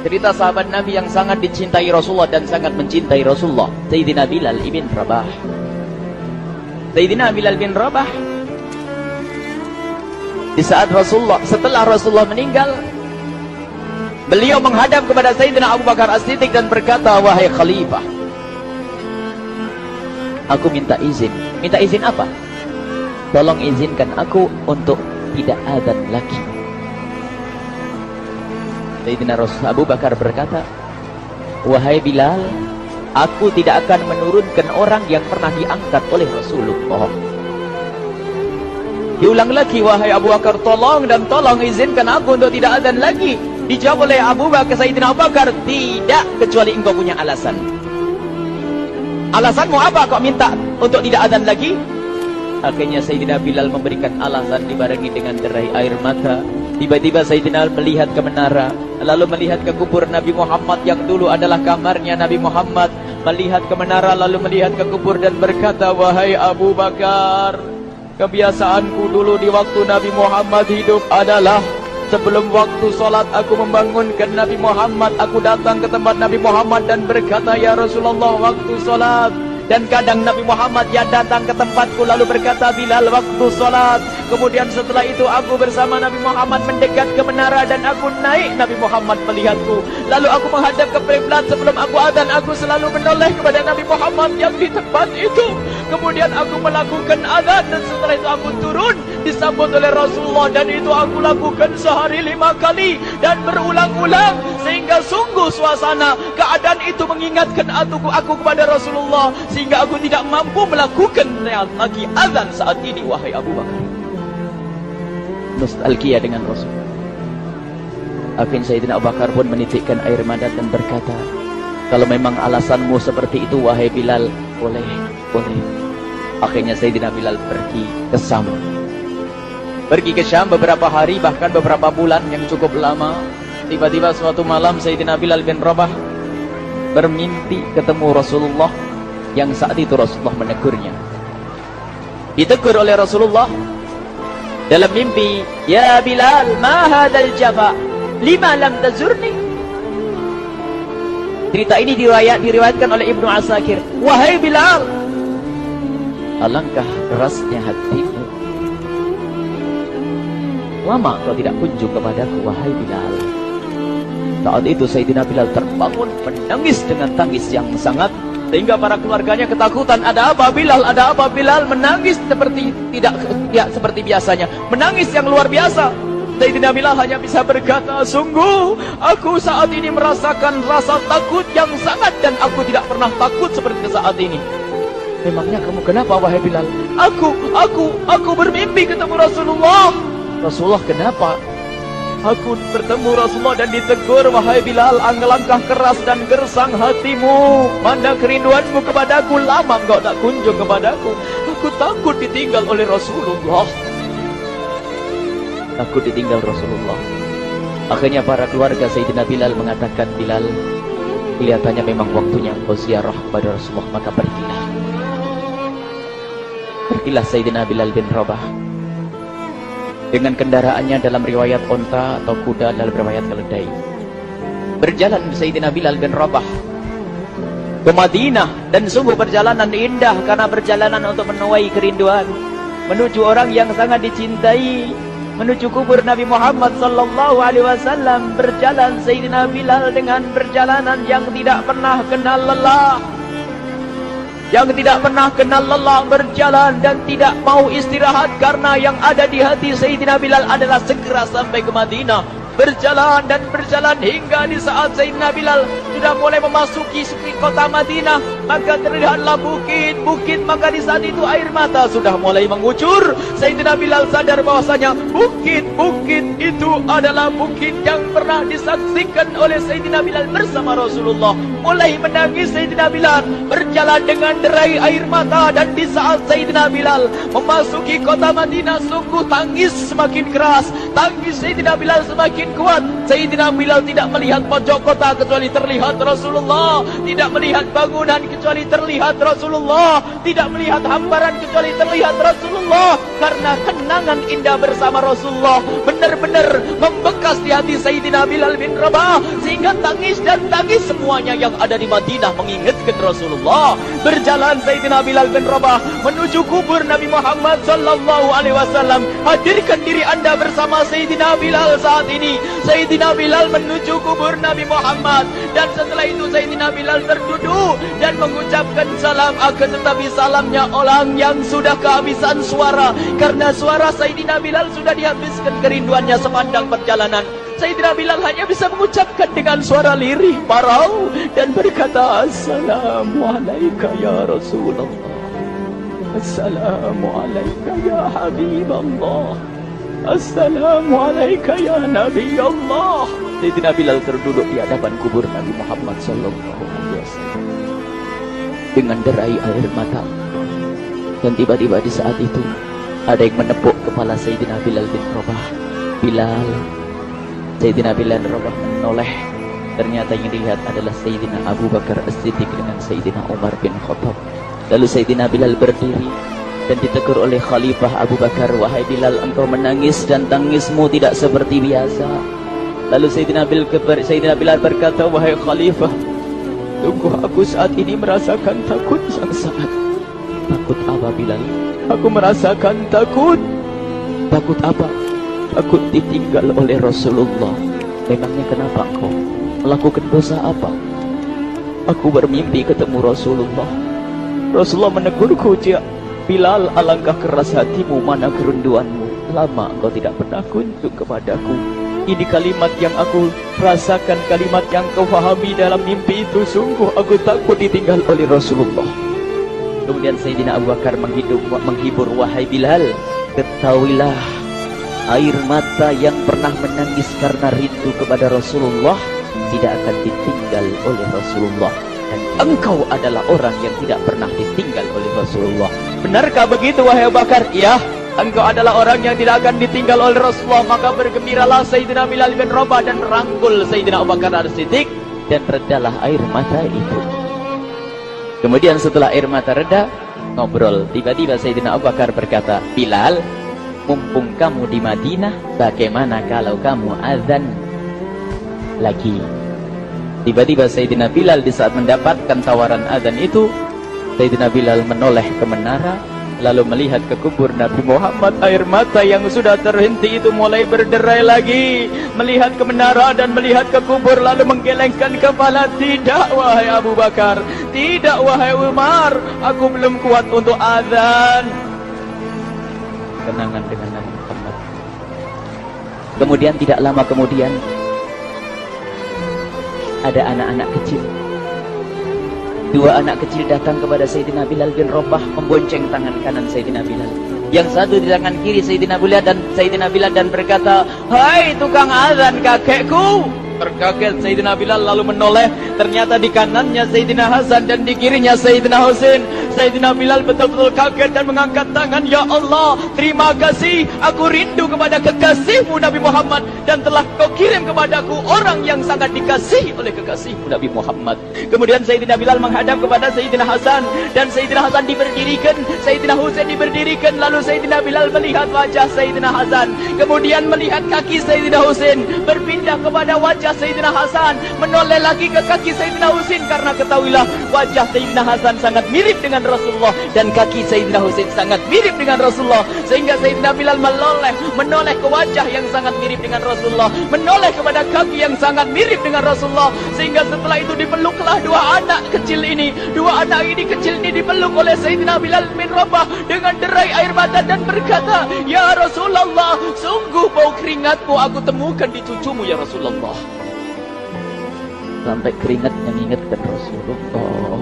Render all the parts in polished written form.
Cerita sahabat Nabi yang sangat dicintai Rasulullah dan sangat mencintai Rasulullah, Sayyidina Bilal ibn Rabah. Sayyidina Bilal bin Rabah, di saat setelah Rasulullah meninggal, beliau menghadap kepada Sayyidina Abu Bakar As-Siddiq dan berkata, wahai khalifah, aku minta izin. Minta izin apa? Tolong izinkan aku untuk tidak adzan lagi. Sayyidina Abu Bakar berkata, wahai Bilal, aku tidak akan menurunkan orang yang pernah diangkat oleh Rasulullah. Diulang lagi, wahai Abu Bakar, tolong dan tolong izinkan aku untuk tidak adzan lagi. Dijawab oleh Abu Bakar, Sayyidina Abu Bakar, tidak, kecuali engkau punya alasan. Alasanmu apa kau minta untuk tidak adzan lagi? Akhirnya Sayyidina Bilal memberikan alasan dibarengi dengan derai air mata. Tiba-tiba Sayyidina melihat ke menara, lalu melihat ke kubur Nabi Muhammad yang dulu adalah kamarnya Nabi Muhammad. Melihat ke menara, lalu melihat ke kubur dan berkata, wahai Abu Bakar, kebiasaanku dulu di waktu Nabi Muhammad hidup adalah sebelum waktu solat aku membangunkan Nabi Muhammad. Aku datang ke tempat Nabi Muhammad dan berkata, ya Rasulullah, waktu solat. Dan kadang Nabi Muhammad ya datang ke tempatku lalu berkata, Bilal, waktu solat. Kemudian setelah itu aku bersama Nabi Muhammad mendekat ke menara dan aku naik, Nabi Muhammad melihatku. Lalu aku menghadap ke kiblat. Sebelum aku adzan, aku selalu menoleh kepada Nabi Muhammad yang di tempat itu. Kemudian aku melakukan adzan dan setelah itu aku turun disambut oleh Rasulullah, dan itu aku lakukan sehari 5 kali dan berulang-ulang, sehingga sungguh suasana keadaan itu mengingatkan aku kepada Rasulullah, sehingga aku tidak mampu melakukan lagi azan saat ini, wahai Abu Bakar. Nostalgia dengan Rasul. Akhirnya Sayyidina Abu Bakar pun menitikkan air mata dan berkata, kalau memang alasanmu seperti itu, wahai Bilal, boleh. Akhirnya Sayyidina Bilal pergi ke Syam. Pergi ke Syam beberapa hari, bahkan beberapa bulan yang cukup lama. Tiba-tiba suatu malam Sayyidina Bilal bin Rabah bermimpi ketemu Rasulullah, yang saat itu Rasulullah menegurnya. Ditegur oleh Rasulullah dalam mimpi, ya Bilal, ma hadzal jafa, lima lam tazurni. Cerita ini diriwayatkan oleh Ibnu Asakir. Wahai Bilal, alangkah kerasnya hatimu, lama kau tidak kunjung kepadaku, wahai Bilal. Saat itu Sayyidina Bilal terbangun menangis dengan tangis yang sangat, sehingga para keluarganya ketakutan. Ada apa Bilal? Ada apa Bilal? Menangis seperti tidak seperti biasanya, menangis yang luar biasa. Sayyidina Bilal hanya bisa berkata, sungguh aku saat ini merasakan rasa takut yang sangat, dan aku tidak pernah takut seperti saat ini. Memangnya kamu kenapa, wahai Bilal? Aku bermimpi ketemu Rasulullah. Rasulullah, kenapa? Aku bertemu Rasulullah dan ditegur, wahai Bilal, alangkah keras dan gersang hatimu, mana kerinduanmu kepadaku, lama engkau tak kunjung kepadaku. Aku takut ditinggal oleh Rasulullah. Takut ditinggal Rasulullah. Akhirnya para keluarga Sayyidina Bilal mengatakan, Bilal, kelihatannya memang waktunya engkau ziarah kepada Rasulullah, maka pergilah. Pergilah Sayyidina Bilal bin Rabah dengan kendaraannya, dalam riwayat onta atau kuda, dalam riwayat keledai. Berjalan Sayyidina Bilal bin Rabah ke Madinah, dan sungguh perjalanan indah karena perjalanan untuk menuai kerinduan, menuju orang yang sangat dicintai, menuju kubur Nabi Muhammad sallallahu alaihi wasallam. Berjalan Sayyidina Bilal dengan perjalanan yang tidak pernah kenal lelah, yang tidak pernah kenal lelah, berjalan dan tidak mau istirahat, karena yang ada di hati Sayyidina Bilal adalah segera sampai ke Madinah. Berjalan dan berjalan hingga di saat Sayyidina Bilal sudah mulai memasuki kota Madinah, maka terlihatlah bukit-bukit, maka di saat itu air mata sudah mulai mengucur. Sayyidina Bilal sadar bahwasanya bukit-bukit itu adalah bukit yang pernah disaksikan oleh Sayyidina Bilal bersama Rasulullah. Mulai menangis Sayyidina Bilal, berjalan dengan derai air mata, dan di saat Sayyidina Bilal memasuki kota Madinah, sungguh tangis semakin keras, tangis Sayyidina Bilal semakin kuat. Sayyidina Bilal tidak melihat pojok kota kecuali terlihat Rasulullah, tidak melihat bangunan kecuali terlihat Rasulullah, tidak melihat hamparan kecuali terlihat Rasulullah, karena kenangan indah bersama Rasulullah benar-benar membekas di hati Sayyidina Bilal bin Rabah, sehingga tangis dan tangis semuanya yang ada di Madinah mengingatkan Rasulullah. Berjalan Sayyidina Bilal bin Rabah menuju kubur Nabi Muhammad sallallahu alaihi wasallam. Hadirkan diri Anda bersama Sayyidina Bilal saat ini. Sayyidina Bilal menuju kubur Nabi Muhammad, dan setelah itu Sayyidina Bilal terduduk dan mengucapkan salam, akan tetapi salamnya orang yang sudah kehabisan suara, karena suara Sayyidina Bilal sudah dihabiskan kerinduannya sepanjang perjalanan. Sayyidina Bilal hanya bisa mengucapkan dengan suara lirih parau dan berkata, Assalamualaikum ya Rasulullah, Assalamualaikum ya Habiballah, Assalamualaikum ya Nabi Allah. Sayyidina Bilal terduduk di hadapan kubur Nabi Muhammad sallallahu alaihi wasallam dengan derai air mata. Dan tiba-tiba di saat itu ada yang menepuk kepala Sayyidina Bilal bin Rabah. Bilal. Sayyidina Bilal bin Rabah menoleh. Ternyata yang dilihat adalah Sayyidina Abu Bakar As-Siddiq dengan Sayyidina Umar bin Khattab. Lalu Sayyidina Bilal berdiri dan ditegur oleh Khalifah Abu Bakar, wahai Bilal, engkau menangis dan tangismu tidak seperti biasa. Lalu Sayyidina Bilal berkata, wahai Khalifah, sungguh aku saat ini merasakan takut yang sangat. Takut apa Bilal? Aku merasakan takut. Takut apa? Takut ditinggal oleh Rasulullah. Memangnya kenapa kau melakukan dosa apa? Aku bermimpi ketemu Rasulullah. Rasulullah menegurku, Bilal, alangkah keras hatimu, mana kerinduanmu. Lama engkau tidak pernah kunjung kepadaku. Ini kalimat yang aku rasakan, kalimat yang kau fahami dalam mimpi itu. Sungguh aku takut ditinggal oleh Rasulullah. Kemudian Sayyidina Abu Bakar menghibur, wahai Bilal, ketahuilah, air mata yang pernah menangis karena rindu kepada Rasulullah tidak akan ditinggal oleh Rasulullah. Dan engkau adalah orang yang tidak pernah ditinggal oleh Rasulullah. Benarkah begitu wahai Abu Bakar? Iya, engkau adalah orang yang tidak akan ditinggal oleh Rasulullah. Maka bergembiralah Sayyidina Bilal bin Rabah dan merangkul Sayyidina Abu Bakar As-Siddiq, dan redalah air mata itu. Kemudian setelah air mata reda, ngobrol. Tiba-tiba Sayyidina Abu Bakar berkata, Bilal, mumpung kamu di Madinah, bagaimana kalau kamu azan lagi? Tiba-tiba Sayyidina Bilal di saat mendapatkan tawaran azan itu, Sayyidina Bilal menoleh ke menara, lalu melihat ke kubur Nabi Muhammad. Air mata yang sudah terhenti itu mulai berderai lagi. Melihat ke menara dan melihat ke kubur, lalu menggelengkan kepala. Tidak wahai Abu Bakar, tidak wahai Umar, aku belum kuat untuk azan. Kenangan dengan Nabi Muhammad. Kemudian tidak lama kemudian ada anak-anak kecil. Dua anak kecil datang kepada Sayyidina Bilal bin Rabah, membonceng tangan kanan Sayyidina Bilal. Yang satu di tangan kiri Sayyidina Bilal dan berkata, hai tukang azan kakekku. Terkaget Sayyidina Bilal lalu menoleh. Ternyata di kanannya Sayyidina Hasan dan di kirinya Sayyidina Husain. Sayyidina Bilal betul-betul kaget dan mengangkat tangan. Ya Allah, terima kasih. Aku rindu kepada kekasihmu Nabi Muhammad, dan telah kau kirim kepadaku orang yang sangat dikasihi oleh kekasihmu Nabi Muhammad. Kemudian Sayyidina Bilal menghadap kepada Sayyidina Hasan, dan Sayyidina Hasan diberdirikan, Sayyidina Husain diberdirikan. Lalu Sayyidina Bilal melihat wajah Sayyidina Hasan, kemudian melihat kaki Sayyidina Husain, berpindah kepada wajah Sayyidina Hasan, menoleh lagi ke kaki Sayyidina Husain, karena ketahuilah wajah Sayyidina Hasan sangat mirip dengan Rasulullah dan kaki Sayyidina Husain sangat mirip dengan Rasulullah, sehingga Sayyidina Bilal menoleh ke wajah yang sangat mirip dengan Rasulullah, menoleh kepada kaki yang sangat mirip dengan Rasulullah, sehingga setelah itu dipeluklah dua anak kecil ini. Dua anak ini kecil ini dipeluk oleh Sayyidina Bilal bin Rabah dengan derai air mata dan berkata, ya Rasulullah, sungguh bau keringatmu aku temukan di cucumu ya Rasulullah. Sampai keringat mengingatkan Rasulullah.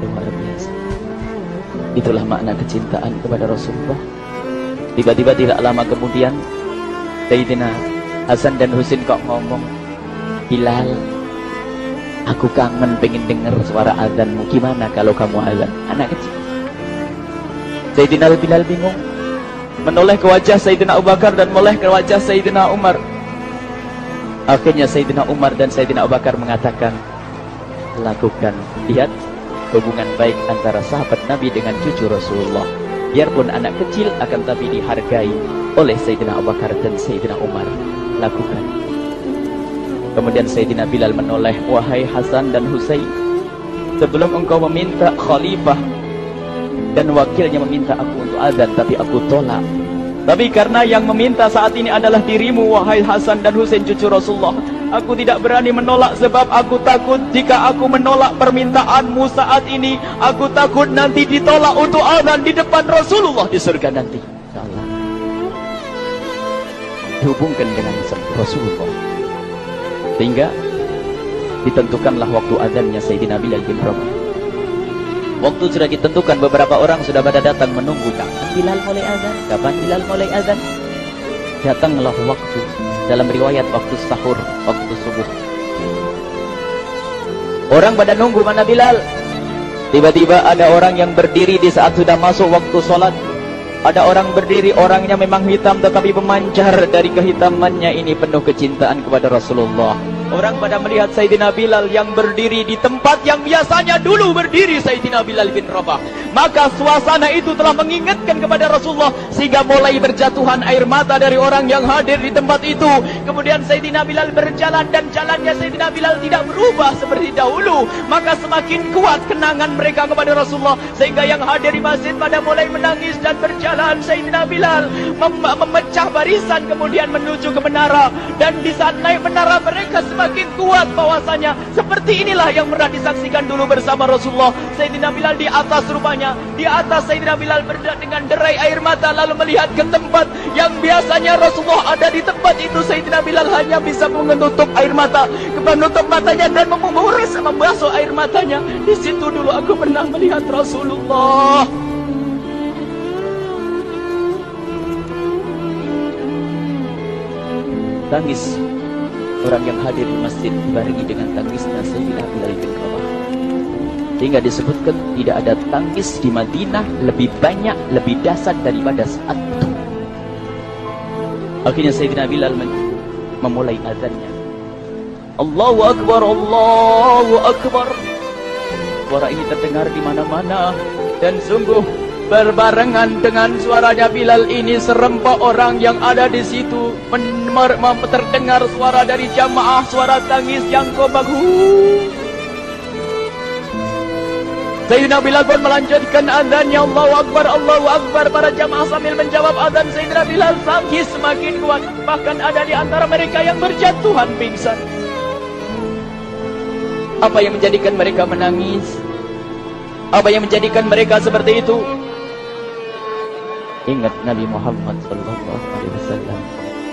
Luar biasa. Itulah makna kecintaan kepada Rasulullah. Tiba-tiba tidak lama kemudian Sayyidina Hasan dan Husain kok ngomong, Bilal, aku kangen pengen dengar suara azanmu. Gimana kalau kamu azan? Anak kecil. Sayyidina Bilal bingung, menoleh ke wajah Sayyidina Abu Bakar dan menoleh ke wajah Sayyidina Umar. Akhirnya Sayyidina Umar dan Sayyidina Abu Bakar mengatakan, lakukan. Lihat hubungan baik antara sahabat Nabi dengan cucu Rasulullah. Biarpun anak kecil, akan tapi dihargai oleh Sayyidina Abu Bakar dan Sayyidina Umar. Lakukan. Kemudian Sayyidina Bilal menoleh, wahai Hasan dan Husain, sebelum engkau meminta khalifah dan wakilnya meminta aku untuk azan, tapi aku tolak. Tapi karena yang meminta saat ini adalah dirimu, wahai Hasan dan Husain cucu Rasulullah, aku tidak berani menolak, sebab aku takut jika aku menolak permintaanmu saat ini, aku takut nanti ditolak untuk azan di depan Rasulullah di surga nanti. InsyaAllah dihubungkan dengan Rasulullah, sehingga ditentukanlah waktu azannya Sayyidina Bilal bin Rabah. Waktu sudah ditentukan, beberapa orang sudah pada datang menunggu, kapan Bilal mulai azan, kapan Bilal mulai azan. Datanglah waktu, dalam riwayat waktu sahur, waktu subuh. Orang pada nunggu mana Bilal. Tiba-tiba ada orang yang berdiri di saat sudah masuk waktu sholat. Ada orang berdiri, orangnya memang hitam tetapi memancar dari kehitamannya ini penuh kecintaan kepada Rasulullah. Orang pada melihat Sayyidina Bilal yang berdiri di tempat yang biasanya dulu berdiri Sayyidina Bilal bin Rabah. Maka suasana itu telah mengingatkan kepada Rasulullah, sehingga mulai berjatuhan air mata dari orang yang hadir di tempat itu. Kemudian Sayyidina Bilal berjalan, dan jalannya Sayyidina Bilal tidak berubah seperti dahulu. Maka semakin kuat kenangan mereka kepada Rasulullah, sehingga yang hadir di masjid pada mulai menangis dan berjalan. Sayyidina Bilal memecah barisan kemudian menuju ke menara, dan di saat naik menara mereka semakin kuat bahwasanya seperti inilah yang pernah disaksikan dulu bersama Rasulullah. Sayyidina Bilal di atas rumahnya, di atas Sayyidina Bilal berada dengan derai air mata, lalu melihat ke tempat yang biasanya Rasulullah ada di tempat itu. Sayyidina Bilal hanya bisa menutup air mata, menutup matanya dan membasuh air matanya. Di situ dulu aku pernah melihat Rasulullah. Tangis orang yang hadir di masjid dibarengi dengan tangisnya Sayyidina Bilal bin Rabah, sehingga disebutkan tidak ada tangis di Madinah lebih banyak, lebih dahsyat daripada saat itu. Akhirnya Sayyidina Bilal memulai azannya. Allahu Akbar, Allahu Akbar. Suara ini terdengar di mana-mana, dan sungguh berbarengan dengan suaranya Bilal ini serempak orang yang ada di situ terdengar suara dari jamaah, suara tangis yang kompak. Sayyidina Bilal pun melanjutkan azannya, Allahu Akbar, Allahu Akbar. Para jamaah sambil menjawab azan Sayyidina Bilal, tangis semakin kuat. Bahkan ada di antara mereka yang berjatuhan pingsan. Apa yang menjadikan mereka menangis? Apa yang menjadikan mereka seperti itu? Ingat Nabi Muhammad SAW.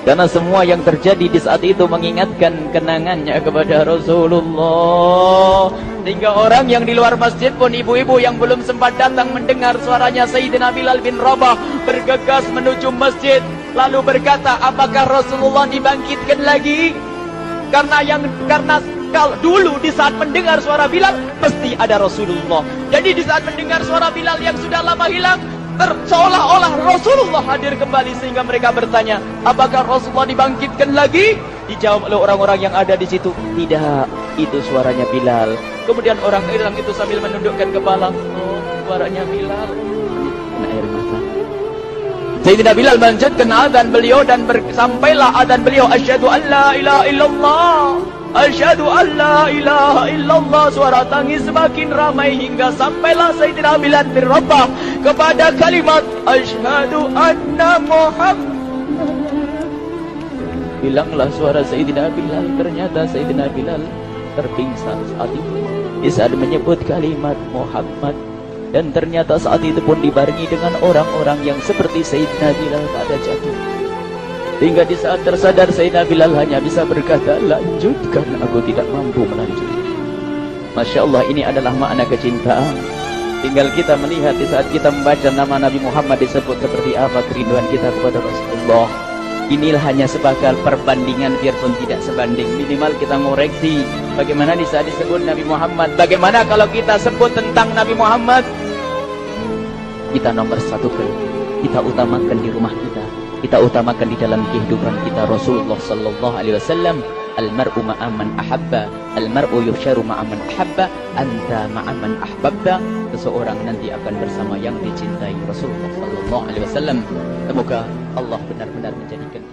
Karena semua yang terjadi di saat itu mengingatkan kenangannya kepada Rasulullah. Sehingga orang yang di luar masjid pun, ibu-ibu yang belum sempat datang mendengar suaranya Sayyidina Bilal bin Rabah, bergegas menuju masjid, lalu berkata, apakah Rasulullah dibangkitkan lagi? Karena kalau dulu di saat mendengar suara Bilal pasti ada Rasulullah. Jadi di saat mendengar suara Bilal yang sudah lama hilang, seolah-olah Rasulullah hadir kembali, sehingga mereka bertanya, apakah Rasulullah dibangkitkan lagi? Dijawab oleh orang-orang yang ada di situ, tidak, itu suaranya Bilal. Kemudian orang-orang itu sambil menundukkan kepala, oh, suaranya Bilal. Kena air mata. Sayyidina Bilal melanjutkan azan beliau, dan sampailah azan beliau, asyhadu an la ilaha illallah, asyhadu an la ilaha illallah. Suara tangis semakin ramai hingga sampailah Sayyidina Bilal bin Rabah kepada kalimat asyhadu anna Muhammad. Hilanglah suara Sayyidina Bilal. Ternyata Sayyidina Bilal terpingsan saat itu di saat menyebut kalimat Muhammad, dan ternyata saat itu pun dibarengi dengan orang-orang yang seperti Sayyidina Bilal pada jatuh. Hingga di saat tersadar Sayyidina Bilal hanya bisa berkata, lanjutkan, aku tidak mampu melanjutkan. Masya Allah, ini adalah makna kecintaan. Tinggal kita melihat di saat kita membaca nama Nabi Muhammad disebut seperti apa kerinduan kita kepada Rasulullah. Inilah hanya sebagai perbandingan, biarpun tidak sebanding. Minimal kita ngoreksi bagaimana di saat disebut Nabi Muhammad. Bagaimana kalau kita sebut tentang Nabi Muhammad? Kita nomor satu, kita utamakan di rumah kita utamakan di dalam kehidupan kita Rasulullah sallallahu alaihi wasallam. Al-mar'u ma'aman ahabba, al-mar'u yusharu ma'aman ahabba, anta ma'aman ahbabta. Seseorang nanti akan bersama yang dicintai Rasulullah sallallahu alaihi wasallam. Semoga Allah benar-benar menjadikan